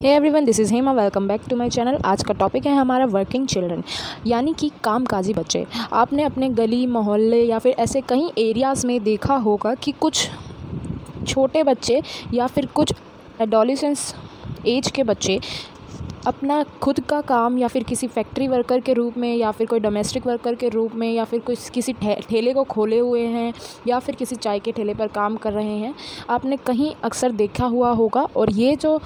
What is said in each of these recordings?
Hey everyone, this is Hema. Welcome back to my channel. आज का topic है हमारा वर्किंग चिल्ड्रन, यानी कि कामकाजी बच्चे। आपने अपने गली मोहल्ले या फिर ऐसे कई एरियाज़ में देखा होगा कि कुछ छोटे बच्चे या फिर कुछ एडोलेसेंस एज के बच्चे अपना खुद का काम या फिर किसी फैक्ट्री वर्कर के रूप में या फिर कोई डोमेस्टिक वर्कर के रूप में या फिर किसी ठेले को खोले हुए हैं या फिर किसी चाय के ठेले पर काम कर रहे हैं। आपने कहीं अक्सर देखा हुआ होगा। और ये जो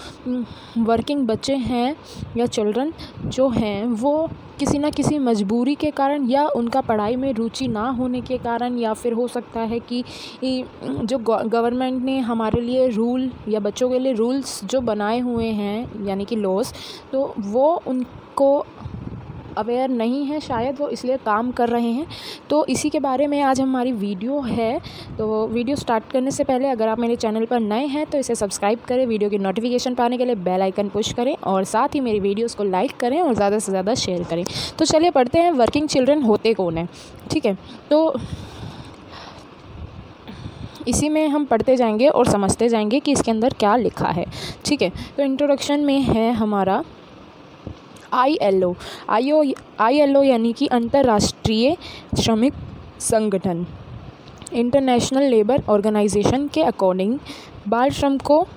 वर्किंग बच्चे हैं या चिल्ड्रन जो हैं वो किसी न किसी मजबूरी के कारण या उनका पढ़ाई में रुचि ना होने के कारण या फिर हो सकता है कि जो गवर्नमेंट ने हमारे लिए रूल या बच्चों के लिए रूल्स जो बनाए हुए हैं यानी कि लॉज, तो वो उनको अवेयर नहीं है, शायद वो इसलिए काम कर रहे हैं। तो इसी के बारे में आज हमारी वीडियो है। तो वीडियो स्टार्ट करने से पहले अगर आप मेरे चैनल पर नए हैं तो इसे सब्सक्राइब करें, वीडियो की नोटिफिकेशन पाने के लिए बेल आइकन पुश करें और साथ ही मेरी वीडियोस को लाइक करें और ज़्यादा से ज़्यादा शेयर करें। तो चलिए पढ़ते हैं वर्किंग चिल्ड्रन होते कौन है। ठीक है, तो इसी में हम पढ़ते जाएंगे और समझते जाएंगे कि इसके अंदर क्या लिखा है। ठीक है, तो इंट्रोडक्शन में है हमारा ILO यानी कि अंतर्राष्ट्रीय श्रमिक संगठन, इंटरनेशनल लेबर ऑर्गेनाइजेशन के अकॉर्डिंग बाल श्रम को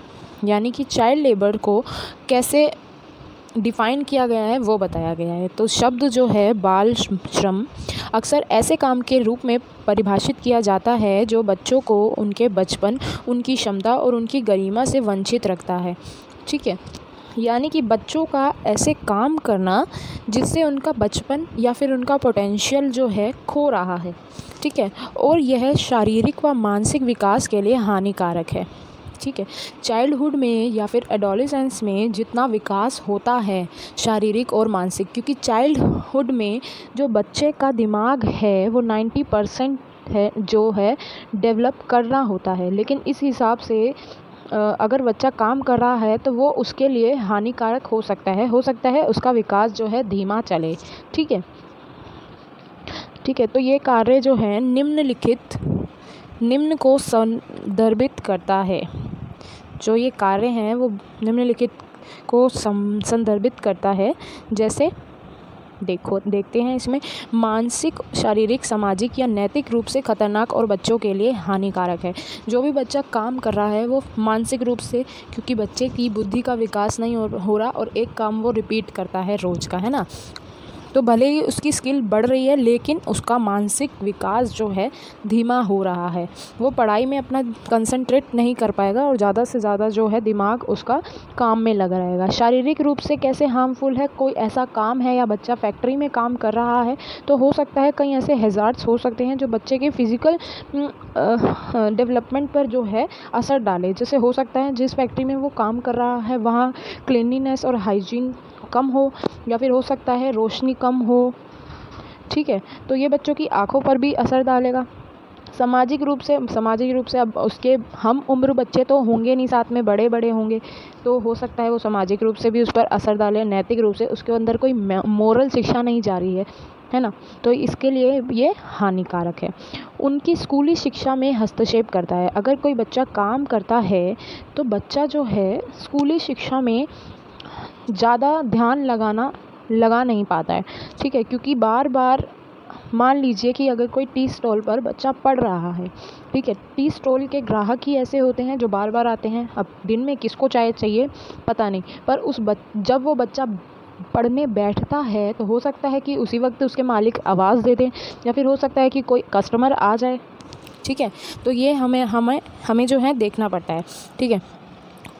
यानी कि चाइल्ड लेबर को कैसे डिफ़ाइन किया गया है वो बताया गया है। तो शब्द जो है बाल श्रम अक्सर ऐसे काम के रूप में परिभाषित किया जाता है जो बच्चों को उनके बचपन, उनकी क्षमता और उनकी गरिमा से वंचित रखता है। ठीक है, यानी कि बच्चों का ऐसे काम करना जिससे उनका बचपन या फिर उनका पोटेंशियल जो है खो रहा है। ठीक है, और यह शारीरिक व मानसिक विकास के लिए हानिकारक है। ठीक है, चाइल्डहुड में या फिर एडोलेसेंस में जितना विकास होता है शारीरिक और मानसिक, क्योंकि चाइल्डहुड में जो बच्चे का दिमाग है वो 90% है जो है डेवलप करना होता है, लेकिन इस हिसाब से अगर बच्चा काम कर रहा है तो वो उसके लिए हानिकारक हो सकता है उसका विकास जो है धीमा चले। ठीक है, तो ये कार्य जो है निम्न को संदर्भित करता है। जो ये कार्य हैं वो निम्नलिखित को संदर्भित करता है। जैसे देखते हैं इसमें मानसिक, शारीरिक, सामाजिक या नैतिक रूप से खतरनाक और बच्चों के लिए हानिकारक है। जो भी बच्चा काम कर रहा है वो मानसिक रूप से, क्योंकि बच्चे की बुद्धि का विकास नहीं हो रहा और एक काम वो रिपीट करता है रोज़ का, है ना। तो भले ही उसकी स्किल बढ़ रही है लेकिन उसका मानसिक विकास जो है धीमा हो रहा है। वो पढ़ाई में अपना कंसंट्रेट नहीं कर पाएगा और ज़्यादा से ज़्यादा जो है दिमाग उसका काम में लगा रहेगा। शारीरिक रूप से कैसे हार्मफुल है, कोई ऐसा काम है या बच्चा फैक्ट्री में काम कर रहा है तो हो सकता है कई ऐसे हैज़ार्ड्स हो सकते हैं जो बच्चे के फिज़िकल डेवलपमेंट पर जो है असर डाले। जैसे हो सकता है जिस फैक्ट्री में वो काम कर रहा है वहाँ क्लीनलीनेस और हाइजीन कम हो या फिर हो सकता है रोशनी कम हो। ठीक है, तो ये बच्चों की आंखों पर भी असर डालेगा। सामाजिक रूप से अब उसके हम उम्र बच्चे तो होंगे नहीं, साथ में बड़े होंगे, तो हो सकता है वो सामाजिक रूप से भी उस पर असर डाले। नैतिक रूप से उसके अंदर कोई मोरल शिक्षा नहीं जा रही है ना, तो इसके लिए ये हानिकारक है। उनकी स्कूली शिक्षा में हस्तक्षेप करता है। अगर कोई बच्चा काम करता है तो बच्चा जो है स्कूली शिक्षा में ज़्यादा ध्यान लगा नहीं पाता है। ठीक है, क्योंकि बार बार मान लीजिए कि अगर कोई टी स्टॉल पर बच्चा पढ़ रहा है, ठीक है, टी स्टॉल के ग्राहक ही ऐसे होते हैं जो बार बार आते हैं। अब दिन में किसको चाय चाहिए पता नहीं, पर जब वो बच्चा पढ़ने बैठता है तो हो सकता है कि उसी वक्त उसके मालिक आवाज़ दे दें या फिर हो सकता है कि कोई कस्टमर आ जाए। ठीक है, तो ये हमें जो है देखना पड़ता है। ठीक है,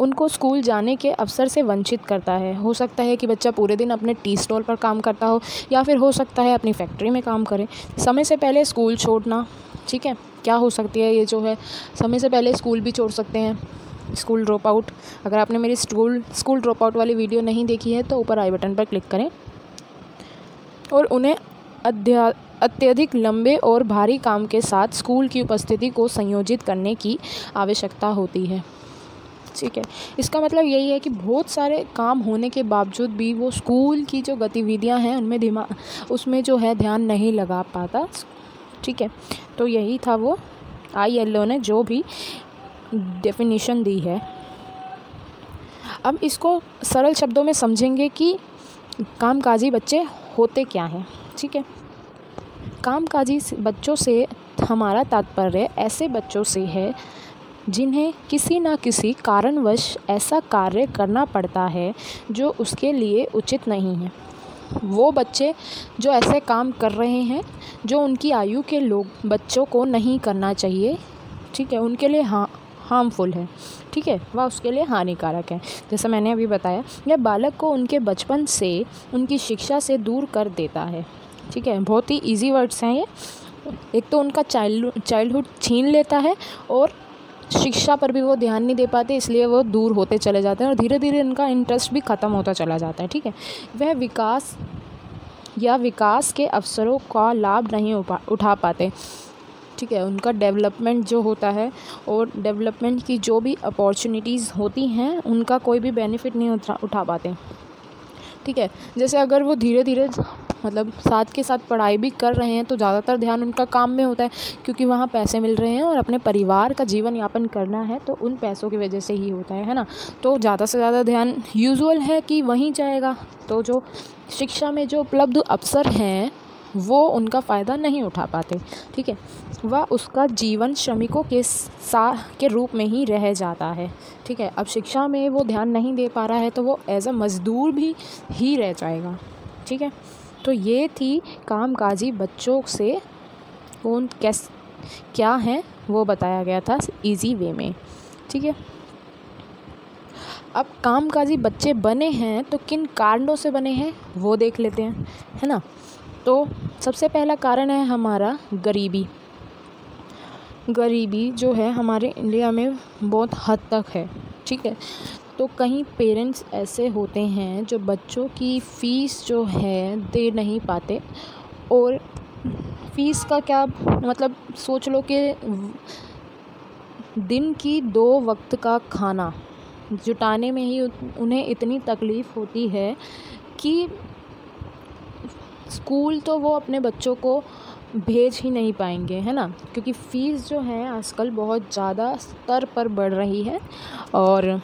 उनको स्कूल जाने के अवसर से वंचित करता है। हो सकता है कि बच्चा पूरे दिन अपने टी स्टॉल पर काम करता हो या फिर हो सकता है अपनी फैक्ट्री में काम करे। समय से पहले स्कूल छोड़ना, ठीक है, क्या हो सकती है ये जो है समय से पहले स्कूल भी छोड़ सकते हैं, स्कूल ड्रॉप आउट। अगर आपने मेरी स्कूल ड्रॉप आउट वाली वीडियो नहीं देखी है तो ऊपर आई बटन पर क्लिक करें। और उन्हें अत्यधिक लंबे और भारी काम के साथ स्कूल की उपस्थिति को संयोजित करने की आवश्यकता होती है। ठीक है, इसका मतलब यही है कि बहुत सारे काम होने के बावजूद भी वो स्कूल की जो गतिविधियां हैं उनमें उसमें जो है ध्यान नहीं लगा पाता। ठीक है, तो यही था वो ILO ने जो भी डेफिनेशन दी है। अब इसको सरल शब्दों में समझेंगे कि कामकाजी बच्चे होते क्या हैं। ठीक है, कामकाजी बच्चों से हमारा तात्पर्य ऐसे बच्चों से है जिन्हें किसी न किसी कारणवश ऐसा कार्य करना पड़ता है जो उसके लिए उचित नहीं है। वो बच्चे जो ऐसे काम कर रहे हैं जो उनकी आयु के लोग बच्चों को नहीं करना चाहिए, ठीक है, उनके लिए हार्मफुल है, ठीक है, वह उसके लिए हानिकारक है। जैसा मैंने अभी बताया, यह बालक को उनके बचपन से उनकी शिक्षा से दूर कर देता है। ठीक है, बहुत ही इजी वर्ड्स हैं ये। एक तो उनका चाइल्डहुड छीन लेता है और शिक्षा पर भी वो ध्यान नहीं दे पाते, इसलिए वो दूर होते चले जाते हैं और धीरे धीरे इनका इंटरेस्ट भी ख़त्म होता चला जाता है। ठीक है, वह विकास के अवसरों का लाभ नहीं उठा पाते। ठीक है, उनका डेवलपमेंट जो होता है और डेवलपमेंट की जो भी अपॉर्चुनिटीज़ होती हैं उनका कोई भी बेनिफिट नहीं उठा पाते। ठीक है, जैसे अगर वो धीरे धीरे मतलब साथ के साथ पढ़ाई भी कर रहे हैं तो ज़्यादातर ध्यान उनका काम में होता है, क्योंकि वहाँ पैसे मिल रहे हैं और अपने परिवार का जीवन यापन करना है तो उन पैसों की वजह से ही होता है ना। तो ज़्यादा से ज़्यादा ध्यान यूजुअल है कि वहीं जाएगा, तो जो शिक्षा में जो उपलब्ध अवसर हैं वो उनका फ़ायदा नहीं उठा पाते। ठीक है, वह उसका जीवन श्रमिकों के रूप में ही रह जाता है। ठीक है, अब शिक्षा में वो ध्यान नहीं दे पा रहा है तो वो एज अ मज़दूर भी ही रह जाएगा। ठीक है, तो ये थी कामकाजी बच्चों से कौन क्या है वो बताया गया था इजी वे में। ठीक है, अब कामकाजी बच्चे बने हैं तो किन कारणों से बने हैं वो देख लेते हैं, है ना। तो सबसे पहला कारण है हमारा गरीबी। गरीबी जो है हमारे इंडिया में बहुत हद तक है। ठीक है, तो कहीं पेरेंट्स ऐसे होते हैं जो बच्चों की फ़ीस जो है दे नहीं पाते, और फ़ीस का क्या मतलब सोच लो कि दिन की 2 वक्त का खाना जुटाने में ही उन्हें इतनी तकलीफ़ होती है कि स्कूल तो वो अपने बच्चों को भेज ही नहीं पाएंगे, है ना, क्योंकि फ़ीस जो है आजकल बहुत ज़्यादा स्तर पर बढ़ रही है। और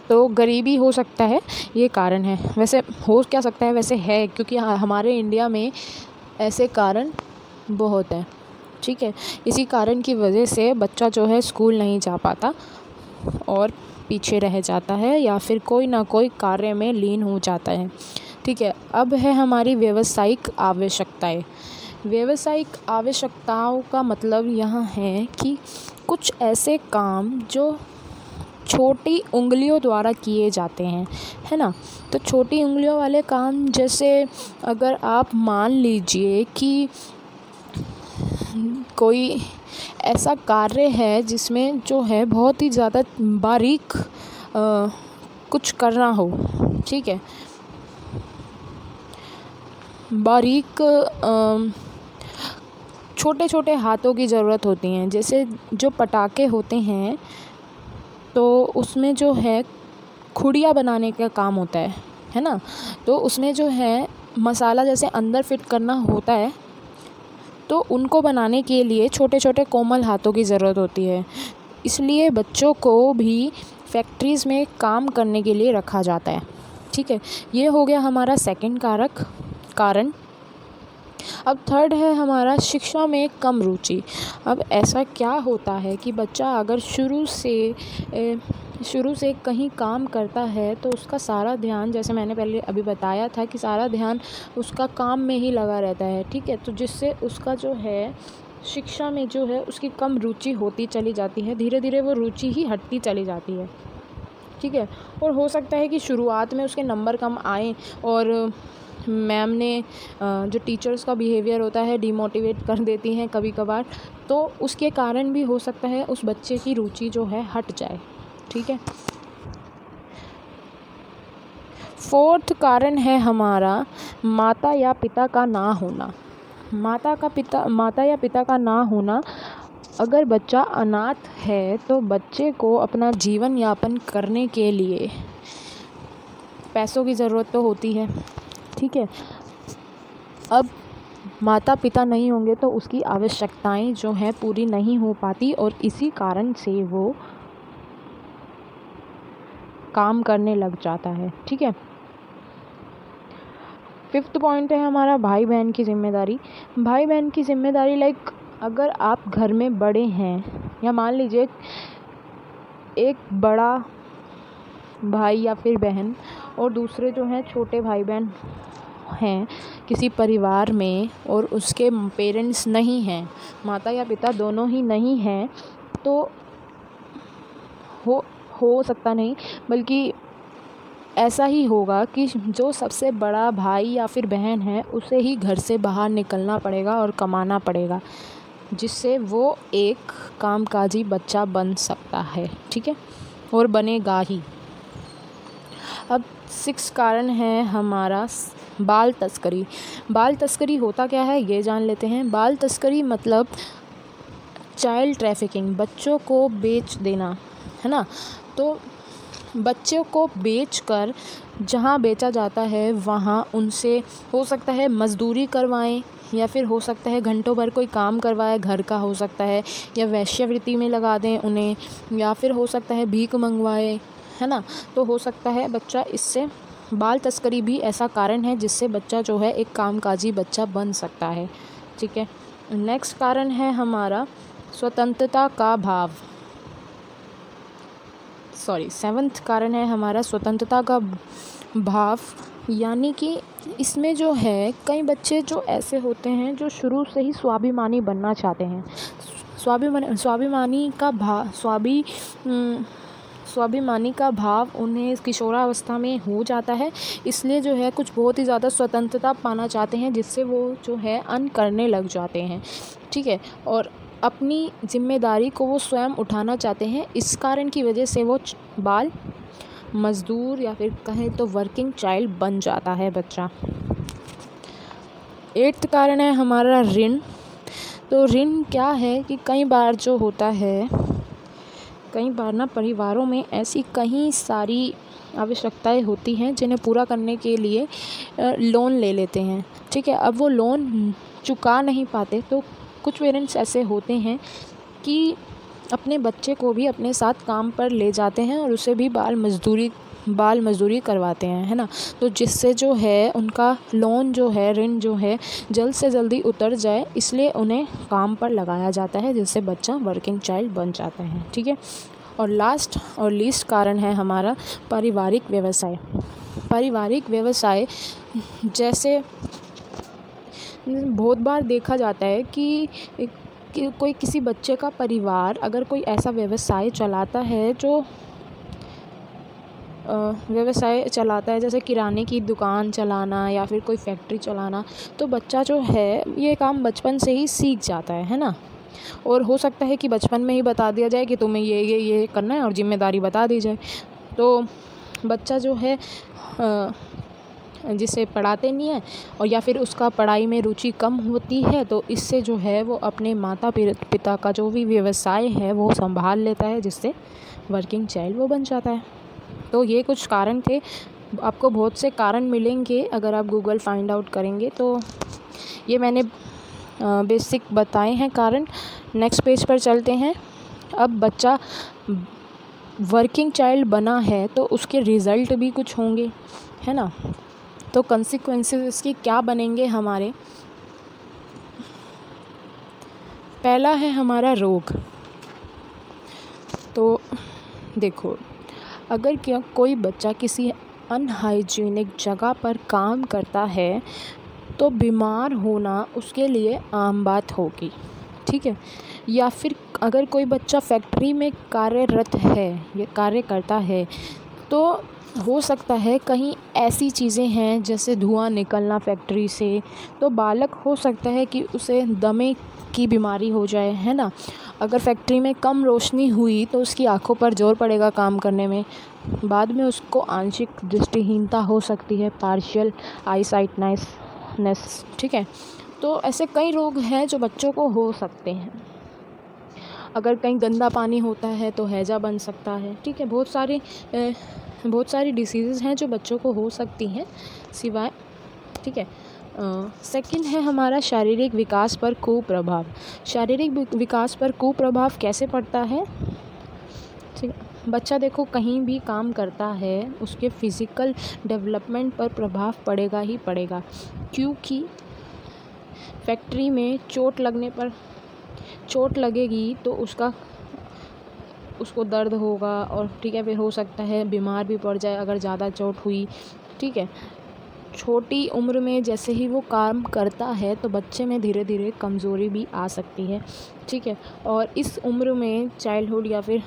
तो गरीबी हो सकता है ये कारण है। वैसे हो क्या सकता है, वैसे है, क्योंकि हमारे इंडिया में ऐसे कारण बहुत हैं। ठीक है, इसी कारण की वजह से बच्चा जो है स्कूल नहीं जा पाता और पीछे रह जाता है या फिर कोई ना कोई कार्य में लीन हो जाता है। ठीक है, अब है हमारी व्यावसायिक आवश्यकताएं। व्यावसायिक आवश्यकताओं का मतलब यहाँ है कि कुछ ऐसे काम जो छोटी उंगलियों द्वारा किए जाते हैं, है ना। तो छोटी उंगलियों वाले काम, जैसे अगर आप मान लीजिए कि कोई ऐसा कार्य है जिसमें जो है बहुत ही ज़्यादा बारीक कुछ करना हो, ठीक है, बारीक छोटे छोटे हाथों की ज़रूरत होती हैं। जैसे जो पटाखे होते हैं तो उसमें जो है खुड़िया बनाने का काम होता है ना। तो उसमें जो है मसाला जैसे अंदर फिट करना होता है, तो उनको बनाने के लिए छोटे छोटे कोमल हाथों की ज़रूरत होती है। इसलिए बच्चों को भी फैक्ट्रीज़ में काम करने के लिए रखा जाता है। ठीक है, ये हो गया हमारा सेकंड कारण। अब थर्ड है हमारा शिक्षा में कम रुचि। अब ऐसा क्या होता है कि बच्चा अगर शुरू से कहीं काम करता है तो उसका सारा ध्यान, जैसे मैंने पहले अभी बताया था कि सारा ध्यान उसका काम में ही लगा रहता है। ठीक है, तो जिससे उसका जो है शिक्षा में जो है उसकी कम रुचि होती चली जाती है, धीरे धीरे वो रुचि ही हटती चली जाती है। ठीक है, और हो सकता है कि शुरुआत में उसके नंबर कम आए और मैम ने जो टीचर्स का बिहेवियर होता है डिमोटिवेट कर देती हैं कभी कभार, तो उसके कारण भी हो सकता है उस बच्चे की रुचि जो है हट जाए। ठीक है, फोर्थ कारण है हमारा माता या पिता का ना होना। माता या पिता का ना होना। अगर बच्चा अनाथ है तो बच्चे को अपना जीवन यापन करने के लिए पैसों की ज़रूरत तो होती है। ठीक है, अब माता पिता नहीं होंगे तो उसकी आवश्यकताएं जो हैं पूरी नहीं हो पाती और इसी कारण से वो काम करने लग जाता है। ठीक है, 5th पॉइंट है हमारा भाई बहन की जिम्मेदारी। भाई बहन की जिम्मेदारी लाइक अगर आप घर में बड़े हैं या मान लीजिए एक बड़ा भाई या फिर बहन और दूसरे जो हैं छोटे भाई बहन हैं किसी परिवार में और उसके पेरेंट्स नहीं हैं, माता या पिता दोनों ही नहीं हैं, तो हो सकता नहीं बल्कि ऐसा ही होगा कि जो सबसे बड़ा भाई या फिर बहन है उसे ही घर से बाहर निकलना पड़ेगा और कमाना पड़ेगा, जिससे वो एक कामकाजी बच्चा बन सकता है। ठीक है, और बनेगा ही। अब 6 कारण है हमारा बाल तस्करी। बाल तस्करी होता क्या है ये जान लेते हैं। बाल तस्करी मतलब चाइल्ड ट्रैफिकिंग, बच्चों को बेच देना, है ना। तो बच्चों को बेचकर जहाँ बेचा जाता है वहाँ उनसे हो सकता है मज़दूरी करवाएं या फिर हो सकता है घंटों भर कोई काम करवाए, घर का हो सकता है, या वेश्यावृत्ति में लगा दें उन्हें, या फिर हो सकता है भीख मंगवाए, है ना। तो हो सकता है बच्चा इससे बाल तस्करी भी ऐसा कारण है जिससे बच्चा जो है एक कामकाजी बच्चा बन सकता है। ठीक है, नेक्स्ट कारण है हमारा स्वतंत्रता का भाव। 7th कारण है हमारा स्वतंत्रता का भाव, यानी कि इसमें जो है कई बच्चे जो ऐसे होते हैं जो शुरू से ही स्वाभिमानी बनना चाहते हैं। स्वाभिमानी का भाव उन्हें किशोरावस्था में हो जाता है, इसलिए जो है कुछ बहुत ही ज़्यादा स्वतंत्रता पाना चाहते हैं जिससे वो जो है अन करने लग जाते हैं। ठीक है, और अपनी जिम्मेदारी को वो स्वयं उठाना चाहते हैं। इस कारण की वजह से वो बाल मज़दूर या फिर कहें तो वर्किंग चाइल्ड बन जाता है बच्चा। 8th कारण है हमारा ऋण। तो ऋण क्या है कि कई बार जो होता है, कई बार ना परिवारों में ऐसी कई सारी आवश्यकताएं होती हैं जिन्हें पूरा करने के लिए लोन ले लेते हैं। ठीक है, अब वो लोन चुका नहीं पाते तो कुछ पेरेंट्स ऐसे होते हैं कि अपने बच्चे को भी अपने साथ काम पर ले जाते हैं और उसे भी बाल मज़दूरी करवाते हैं, है ना। तो जिससे जो है उनका लोन जो है, ऋण जो है जल्द से जल्दी उतर जाए, इसलिए उन्हें काम पर लगाया जाता है जिससे बच्चा वर्किंग चाइल्ड बन जाता है। ठीक है, और लास्ट और लीस्ट कारण है हमारा पारिवारिक व्यवसाय। पारिवारिक व्यवसाय जैसे बहुत बार देखा जाता है कि कोई किसी बच्चे का परिवार अगर कोई ऐसा व्यवसाय चलाता है जो जैसे किराने की दुकान चलाना या फिर कोई फैक्ट्री चलाना, तो बच्चा जो है ये काम बचपन से ही सीख जाता है ना। और हो सकता है कि बचपन में ही बता दिया जाए कि तुम्हें ये करना है और जिम्मेदारी बता दी जाए, तो बच्चा जो है जिसे पढ़ाते नहीं है और या फिर उसका पढ़ाई में रुचि कम होती है, तो इससे जो है वो अपने माता पिता का जो भी व्यवसाय है वो संभाल लेता है, जिससे वर्किंग चाइल्ड वो बन जाता है। तो ये कुछ कारण थे, आपको बहुत से कारण मिलेंगे अगर आप गूगल फाइंड आउट करेंगे। तो ये मैंने बेसिक बताए हैं कारण। नेक्स्ट पेज पर चलते हैं। अब बच्चा वर्किंग चाइल्ड बना है तो उसके रिज़ल्ट भी कुछ होंगे, है ना। तो कंसिक्वेंसेस इसके क्या बनेंगे हमारे। पहला है हमारा रोग। तो देखो, अगर कोई बच्चा किसी अनहाइजीनिक जगह पर काम करता है तो बीमार होना उसके लिए आम बात होगी। ठीक है, या फिर अगर कोई बच्चा फैक्ट्री में कार्यरत है या कार्य करता है तो हो सकता है कहीं ऐसी चीज़ें हैं जैसे धुआं निकलना फैक्ट्री से, तो बालक हो सकता है कि उसे दमे की बीमारी हो जाए, है ना। अगर फैक्ट्री में कम रोशनी हुई तो उसकी आंखों पर जोर पड़ेगा काम करने में, बाद में उसको आंशिक दृष्टिहीनता हो सकती है, पार्शियल आईसाइटनेस। ठीक है, तो ऐसे कई रोग हैं जो बच्चों को हो सकते हैं। अगर कहीं गंदा पानी होता है तो हैजा बन सकता है। ठीक है, बहुत सारी डिसीज़ेज़ हैं जो बच्चों को हो सकती हैं सिवाय। ठीक है, सेकंड है हमारा शारीरिक विकास पर कुप्रभाव। शारीरिक विकास पर कुप्रभाव कैसे पड़ता है। ठीक है, बच्चा देखो कहीं भी काम करता है उसके फ़िज़िकल डेवलपमेंट पर प्रभाव पड़ेगा ही पड़ेगा, क्योंकि फैक्ट्री में चोट लगेगी तो उसको दर्द होगा और ठीक है, फिर हो सकता है बीमार भी पड़ जाए अगर ज़्यादा चोट हुई। ठीक है, छोटी उम्र में जैसे ही वो काम करता है तो बच्चे में धीरे धीरे कमज़ोरी भी आ सकती है। ठीक है, और इस उम्र में चाइल्डहुड या फिर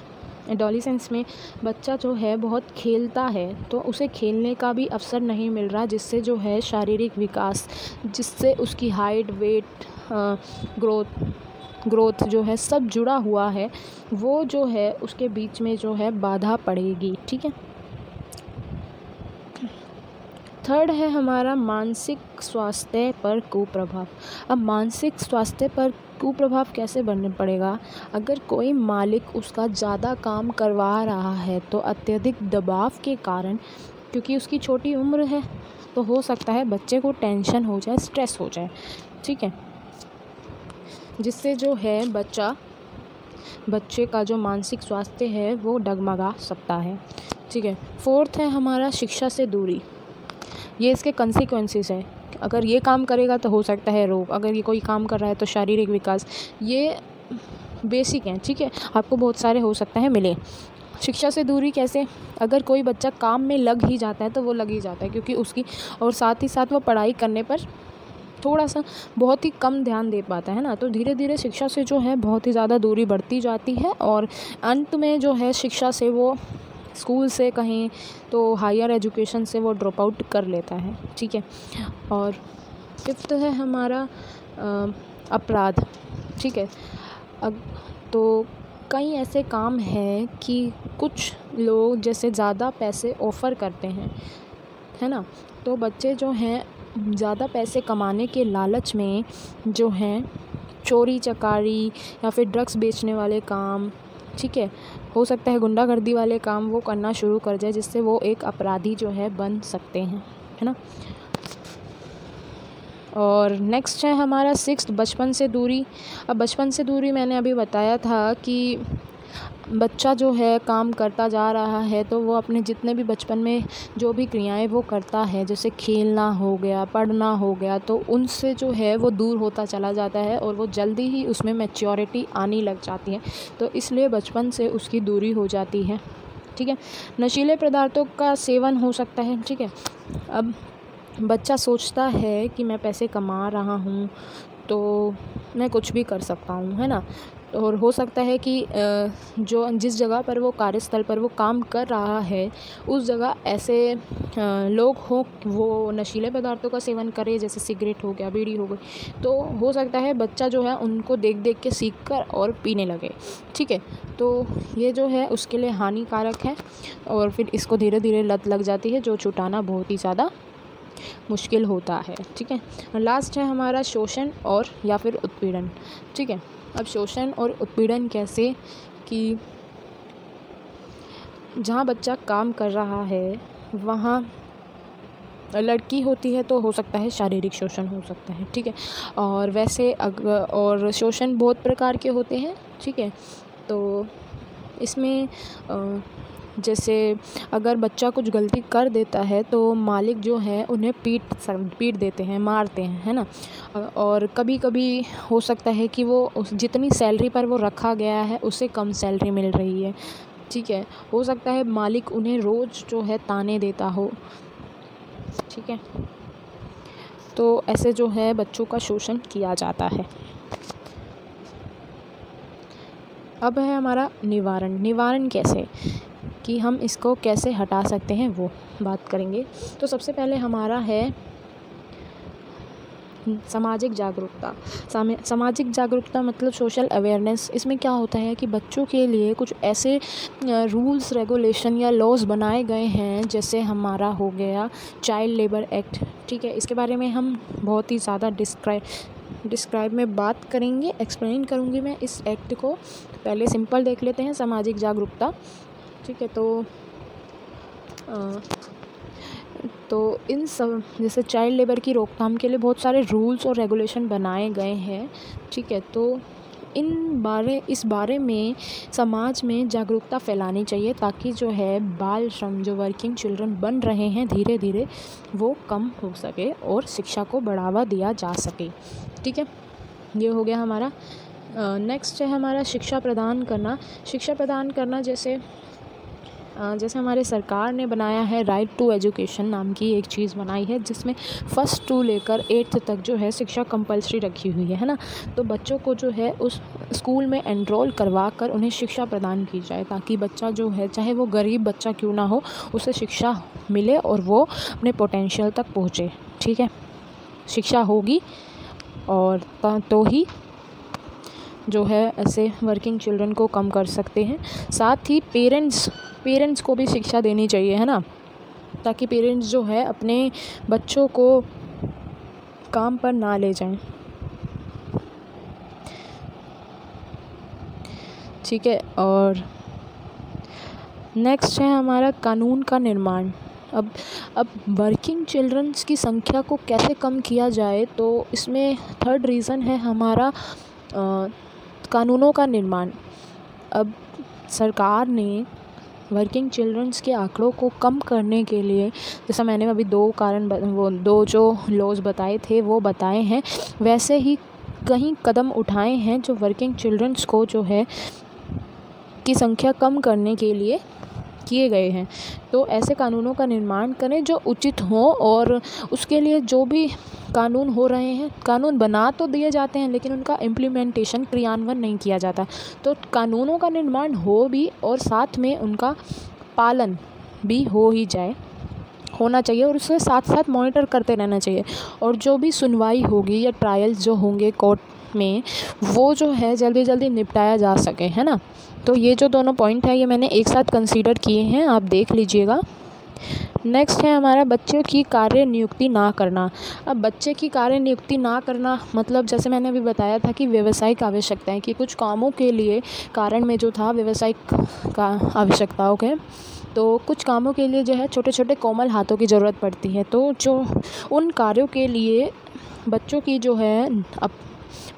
एडोलेसेंस में बच्चा जो है बहुत खेलता है तो उसे खेलने का भी अवसर नहीं मिल रहा, जिससे जो है शारीरिक विकास, जिससे उसकी हाइट, वेट, ग्रोथ जो है सब जुड़ा हुआ है, वो जो है उसके बीच में जो है बाधा पड़ेगी। ठीक है, थर्ड है हमारा मानसिक स्वास्थ्य पर कुप्रभाव। अब मानसिक स्वास्थ्य पर कुप्रभाव कैसे बनने पड़ेगा? अगर कोई मालिक उसका ज़्यादा काम करवा रहा है तो अत्यधिक दबाव के कारण, क्योंकि उसकी छोटी उम्र है, तो हो सकता है बच्चे को टेंशन हो जाए, स्ट्रेस हो जाए। ठीक है, जिससे जो है बच्चे का जो मानसिक स्वास्थ्य है वो डगमगा सकता है। ठीक है, फोर्थ है हमारा शिक्षा से दूरी। ये इसके कंसिक्वेंसेस है, अगर ये काम करेगा तो हो सकता है रोग, अगर ये कोई काम कर रहा है तो शारीरिक विकास, ये बेसिक हैं। ठीक है, आपको बहुत सारे हो सकता है मिले। शिक्षा से दूरी कैसे? अगर कोई बच्चा काम में लग ही जाता है तो वो लग ही जाता है, क्योंकि उसकी और साथ ही साथ वो पढ़ाई करने पर थोड़ा सा बहुत ही कम ध्यान दे पाता है ना, तो धीरे धीरे शिक्षा से जो है बहुत ही ज़्यादा दूरी बढ़ती जाती है और अंत में जो है शिक्षा से वो स्कूल से कहीं तो हायर एजुकेशन से वो ड्रॉप आउट कर लेता है। ठीक है, और फिफ्थ है हमारा अपराध। ठीक है, तो कई ऐसे काम हैं कि कुछ लोग जैसे ज़्यादा पैसे ऑफ़र करते हैं, है ना, तो बच्चे जो हैं ज़्यादा पैसे कमाने के लालच में जो हैं चोरी चकारी या फिर ड्रग्स बेचने वाले काम, ठीक है, हो सकता है गुंडागर्दी वाले काम वो करना शुरू कर जाए, जिससे वो एक अपराधी जो है बन सकते हैं, है ना। और नेक्स्ट है हमारा सिक्स्थ, बचपन से दूरी। अब बचपन से दूरी मैंने अभी बताया था कि बच्चा जो है काम करता जा रहा है तो वो अपने जितने भी बचपन में जो भी क्रियाएं वो करता है, जैसे खेलना हो गया, पढ़ना हो गया, तो उनसे जो है वो दूर होता चला जाता है और वो जल्दी ही उसमें मैच्योरिटी आने लग जाती है, तो इसलिए बचपन से उसकी दूरी हो जाती है। ठीक है, नशीले पदार्थों का सेवन हो सकता है। ठीक है, अब बच्चा सोचता है कि मैं पैसे कमा रहा हूँ तो मैं कुछ भी कर सकता हूँ, है ना, और हो सकता है कि जिस जगह पर वो कार्यस्थल पर वो काम कर रहा है उस जगह ऐसे लोग हों वो नशीले पदार्थों का सेवन करे, जैसे सिगरेट हो गया, बीड़ी हो गई, तो हो सकता है बच्चा जो है उनको देख देख के सीख कर और पीने लगे। ठीक है, तो ये जो है उसके लिए हानिकारक है और फिर इसको धीरे धीरे लत लग जाती है, जो छुटाना बहुत ही ज़्यादा मुश्किल होता है। ठीक है, लास्ट है हमारा शोषण और या फिर उत्पीड़न। ठीक है, अब शोषण और उत्पीड़न कैसे कि जहाँ बच्चा काम कर रहा है वहाँ लड़की होती है तो हो सकता है शारीरिक शोषण हो सकता है। ठीक है, और वैसे और शोषण बहुत प्रकार के होते हैं। ठीक है, तो इसमें जैसे अगर बच्चा कुछ गलती कर देता है तो मालिक जो है उन्हें पीट देते हैं, मारते हैं, है ना, और कभी कभी हो सकता है कि वो जितनी सैलरी पर वो रखा गया है उससे कम सैलरी मिल रही है। ठीक है, हो सकता है मालिक उन्हें रोज़ जो है ताने देता हो। ठीक है, तो ऐसे जो है बच्चों का शोषण किया जाता है। अब है हमारा निवारण कैसे कि हम इसको कैसे हटा सकते हैं वो बात करेंगे। तो सबसे पहले हमारा है सामाजिक जागरूकता। सामाजिक जागरूकता मतलब सोशल अवेयरनेस। इसमें क्या होता है कि बच्चों के लिए कुछ ऐसे रूल्स रेगुलेशन या लॉज बनाए गए हैं, जैसे हमारा हो गया चाइल्ड लेबर एक्ट। ठीक है, इसके बारे में हम बहुत ही ज़्यादा डिस्क्राइब में बात करेंगे, एक्सप्लेन करूँगी मैं इस एक्ट को। पहले सिंपल देख लेते हैं सामाजिक जागरूकता। ठीक है, तो इन सब जैसे चाइल्ड लेबर की रोकथाम के लिए बहुत सारे रूल्स और रेगुलेशन बनाए गए हैं। ठीक है, तो इस बारे में समाज में जागरूकता फैलानी चाहिए, ताकि जो है बाल श्रम, जो वर्किंग चिल्ड्रन बन रहे हैं धीरे धीरे, वो कम हो सके और शिक्षा को बढ़ावा दिया जा सके। ठीक है, ये हो गया हमारा। नेक्स्ट है हमारा शिक्षा प्रदान करना। जैसे हमारे सरकार ने बनाया है राइट टू एजुकेशन नाम की एक चीज़ बनाई है, जिसमें फर्स्ट टू लेकर 8th तक जो है शिक्षा कंपलसरी रखी हुई है ना। तो बच्चों को जो है उस स्कूल में एनरोल करवा कर उन्हें शिक्षा प्रदान की जाए, ताकि बच्चा जो है, चाहे वो गरीब बच्चा क्यों ना हो, उसे शिक्षा मिले और वो अपने पोटेंशियल तक पहुँचे। ठीक है, शिक्षा होगी और तो ही जो है ऐसे वर्किंग चिल्ड्रन को कम कर सकते हैं। साथ ही पेरेंट्स को भी शिक्षा देनी चाहिए, है ना, ताकि पेरेंट्स जो है अपने बच्चों को काम पर ना ले जाएं। ठीक है, और नेक्स्ट है हमारा कानून का निर्माण। अब वर्किंग चिल्ड्रंस की संख्या को कैसे कम किया जाए, तो इसमें थर्ड रीज़न है हमारा कानूनों का निर्माण। अब सरकार ने वर्किंग चिल्ड्रंस के आंकड़ों को कम करने के लिए, जैसा मैंने अभी दो जो लॉज बताए थे वो बताए हैं, वैसे ही कहीं कदम उठाए हैं जो वर्किंग चिल्ड्रंस को जो है की संख्या कम करने के लिए किए गए हैं। तो ऐसे कानूनों का निर्माण करें जो उचित हों, और उसके लिए जो भी कानून हो रहे हैं, कानून बना तो दिए जाते हैं लेकिन उनका इम्प्लीमेंटेशन, क्रियान्वयन नहीं किया जाता। तो कानूनों का निर्माण हो भी और साथ में उनका पालन भी होना चाहिए, और उसके साथ साथ मॉनिटर करते रहना चाहिए। और जो भी सुनवाई होगी या ट्रायल्स जो होंगे कोर्ट में, वो जो है जल्दी जल्दी निपटाया जा सके, है ना। तो ये जो दोनों पॉइंट है ये मैंने एक साथ कंसीडर किए हैं, आप देख लीजिएगा। नेक्स्ट है हमारा बच्चे की कार्य नियुक्ति ना करना। अब बच्चे की कार्य नियुक्ति ना करना मतलब, जैसे मैंने अभी बताया था कि व्यावसायिक आवश्यकताएं, कि कुछ कामों के लिए कारण में जो था व्यावसायिक का आवश्यकताओं के, तो कुछ कामों के लिए जो है छोटे छोटे कोमल हाथों की ज़रूरत पड़ती है। तो जो उन कार्यों के लिए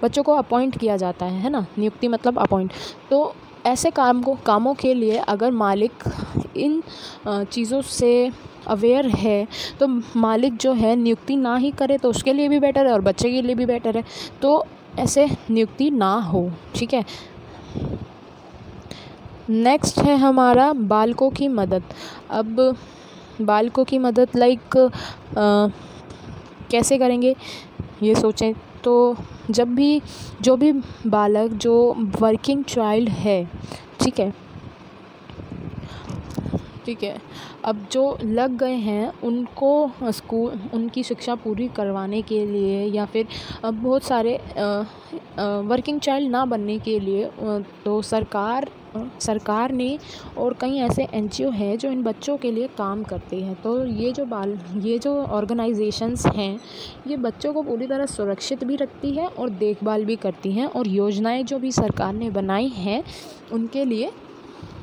बच्चों को अपॉइंट किया जाता है ना, नियुक्ति मतलब अपॉइंट। तो ऐसे कामों के लिए अगर मालिक इन चीज़ों से अवेयर है, तो मालिक जो है नियुक्ति ना ही करे तो उसके लिए भी बेटर है और बच्चे के लिए भी बेटर है। तो ऐसे नियुक्ति ना हो। ठीक है, नेक्स्ट है हमारा बालकों की मदद। अब बालकों की मदद कैसे करेंगे ये सोचें। तो जो भी बालक जो वर्किंग चाइल्ड है, ठीक है, अब जो लग गए हैं उनको उनकी शिक्षा पूरी करवाने के लिए, या फिर अब बहुत सारे वर्किंग चाइल्ड ना बनने के लिए, तो सरकार ने और कई ऐसे NGO हैं जो इन बच्चों के लिए काम करते हैं। तो ये जो ऑर्गेनाइजेशंस हैं, ये बच्चों को पूरी तरह सुरक्षित भी रखती है और देखभाल भी करती हैं, और योजनाएं जो भी सरकार ने बनाई हैं उनके लिए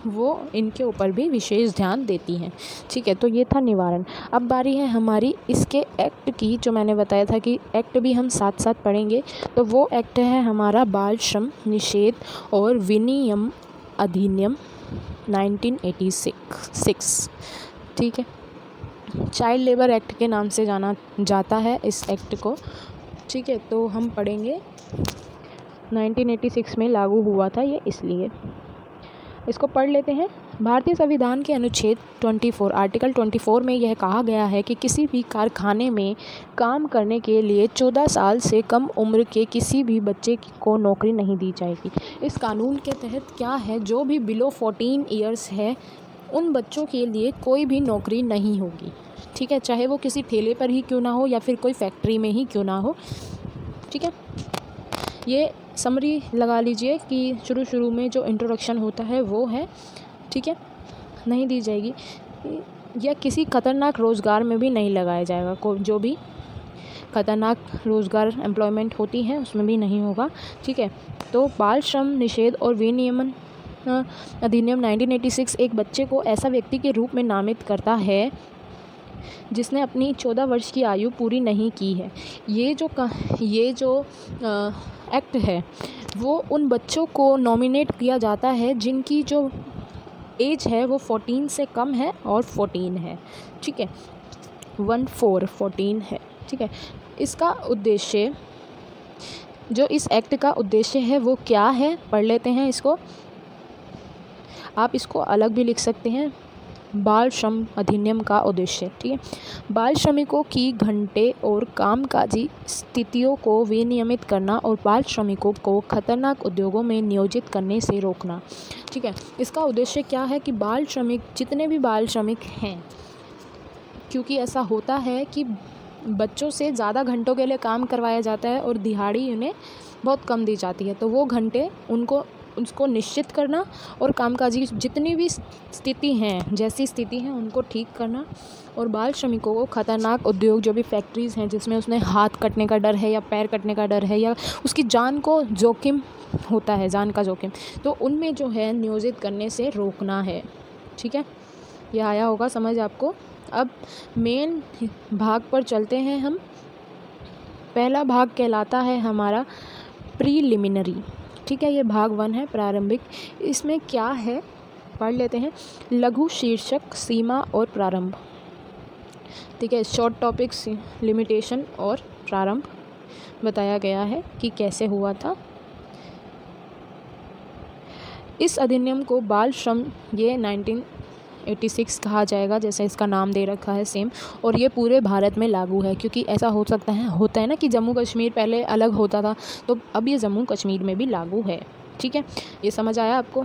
वो इनके ऊपर भी विशेष ध्यान देती हैं। ठीक है, तो ये था निवारण। अब बारी है हमारी इसके एक्ट की, जो मैंने बताया था कि एक्ट भी हम साथ साथ पढ़ेंगे। तो वो एक्ट है हमारा बाल श्रम निषेध और विनियम अधिनियम 1986। ठीक है, चाइल्ड लेबर एक्ट के नाम से जाना जाता है इस एक्ट को। ठीक है, तो हम पढ़ेंगे 1986 में लागू हुआ था ये, इसलिए इसको पढ़ लेते हैं। भारतीय संविधान के अनुच्छेद 24 आर्टिकल 24 में यह कहा गया है कि किसी भी कारखाने में काम करने के लिए 14 साल से कम उम्र के किसी भी बच्चे को नौकरी नहीं दी जाएगी। इस कानून के तहत क्या है, जो भी बिलो 14 ईयर्स है उन बच्चों के लिए कोई भी नौकरी नहीं होगी। ठीक है, चाहे वो किसी ठेले पर ही क्यों ना हो या फिर कोई फैक्ट्री में ही क्यों ना हो। ठीक है, ये समरी लगा लीजिए कि शुरू में जो इंट्रोडक्शन होता है वो है। ठीक है, नहीं दी जाएगी, या किसी खतरनाक रोज़गार में भी नहीं लगाया जाएगा। जो भी खतरनाक रोज़गार एम्प्लॉयमेंट होती है उसमें भी नहीं होगा। ठीक है, तो बाल श्रम निषेध और विनियमन अधिनियम 1986 एक बच्चे को ऐसा व्यक्ति के रूप में नामित करता है जिसने अपनी 14 वर्ष की आयु पूरी नहीं की है। ये जो एक्ट है वो उन बच्चों को नॉमिनेट किया जाता है जिनकी जो एज है वो 14 से कम है और 14 है, ठीक है, 14 है, ठीक है। इसका उद्देश्य, जो इस एक्ट का उद्देश्य है वो क्या है, पढ़ लेते हैं इसको। आप इसको अलग भी लिख सकते हैं, बाल श्रम अधिनियम का उद्देश्य, ठीक है। बाल श्रमिकों की घंटे और कामकाजी स्थितियों को विनियमित करना और बाल श्रमिकों को खतरनाक उद्योगों में नियोजित करने से रोकना, ठीक है। इसका उद्देश्य क्या है कि बाल श्रमिक, जितने भी बाल श्रमिक हैं, क्योंकि ऐसा होता है कि बच्चों से ज़्यादा घंटों के लिए काम करवाया जाता है और दिहाड़ी उन्हें बहुत कम दी जाती है, तो वो घंटे उसको निश्चित करना और कामकाजी जितनी भी स्थिति हैं, जैसी स्थिति हैं, उनको ठीक करना और बाल श्रमिकों को खतरनाक उद्योग, जो भी फैक्ट्रीज़ हैं जिसमें उसने हाथ कटने का डर है या पैर कटने का डर है या उसकी जान को जोखिम होता है, जान का जोखिम, तो उनमें जो है नियोजित करने से रोकना है, ठीक है। यह आया होगा समझ आपको। अब मेन भाग पर चलते हैं हम। पहला भाग कहलाता है हमारा प्रीलिमिनरी, ठीक है, ये भाग 1 है, प्रारंभिक। इसमें क्या है पढ़ लेते हैं। लघु शीर्षक, सीमा और प्रारंभ, ठीक है, शॉर्ट टॉपिक्स, लिमिटेशन और प्रारंभ बताया गया है कि कैसे हुआ था। इस अधिनियम को बाल श्रम ये 1986 कहा जाएगा, जैसे इसका नाम दे रखा है सेम, और ये पूरे भारत में लागू है, क्योंकि ऐसा होता है ना कि जम्मू कश्मीर पहले अलग होता था, तो अब ये जम्मू कश्मीर में भी लागू है, ठीक है। ये समझ आया आपको।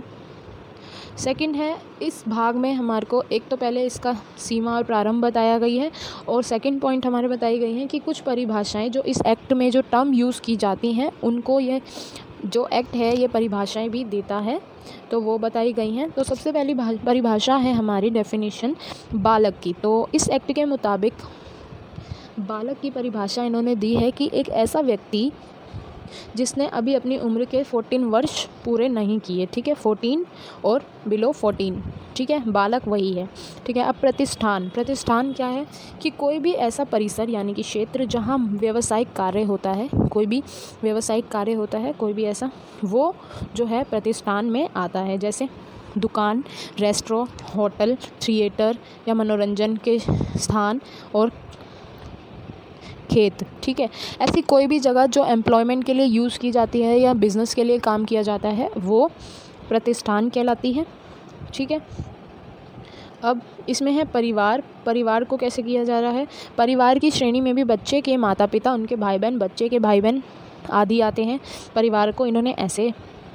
सेकंड है, इस भाग में हमारे को एक तो पहले इसका सीमा और प्रारंभ बताया गई है, और सेकंड पॉइंट हमारे बताई गई हैं कि कुछ परिभाषाएं जो इस एक्ट में जो टर्म यूज़ की जाती हैं उनको ये जो एक्ट है ये परिभाषाएं भी देता है, तो वो बताई गई हैं। तो सबसे पहली परिभाषा है हमारी डेफिनेशन बालक की। तो इस एक्ट के मुताबिक बालक की परिभाषा इन्होंने दी है कि एक ऐसा व्यक्ति जिसने अभी अपनी उम्र के 14 वर्ष पूरे नहीं किए, ठीक है, 14 और बिलो 14, ठीक है, बालक वही है, ठीक है। अब प्रतिष्ठान क्या है कि कोई भी ऐसा परिसर यानी कि क्षेत्र जहां व्यावसायिक कार्य होता है, कोई भी व्यावसायिक कार्य होता है, कोई भी ऐसा, वो जो है प्रतिष्ठान में आता है, जैसे दुकान, रेस्टोरेंट, होटल, थिएटर या मनोरंजन के स्थान और खेत, ठीक है। ऐसी कोई भी जगह जो एम्प्लॉयमेंट के लिए यूज़ की जाती है या बिज़नेस के लिए काम किया जाता है वो प्रतिष्ठान कहलाती है, ठीक है। अब इसमें है परिवार को कैसे किया जा रहा है। परिवार की श्रेणी में भी बच्चे के माता पिता, उनके भाई बहन, बच्चे के भाई बहन आदि आते हैं। परिवार को इन्होंने ऐसे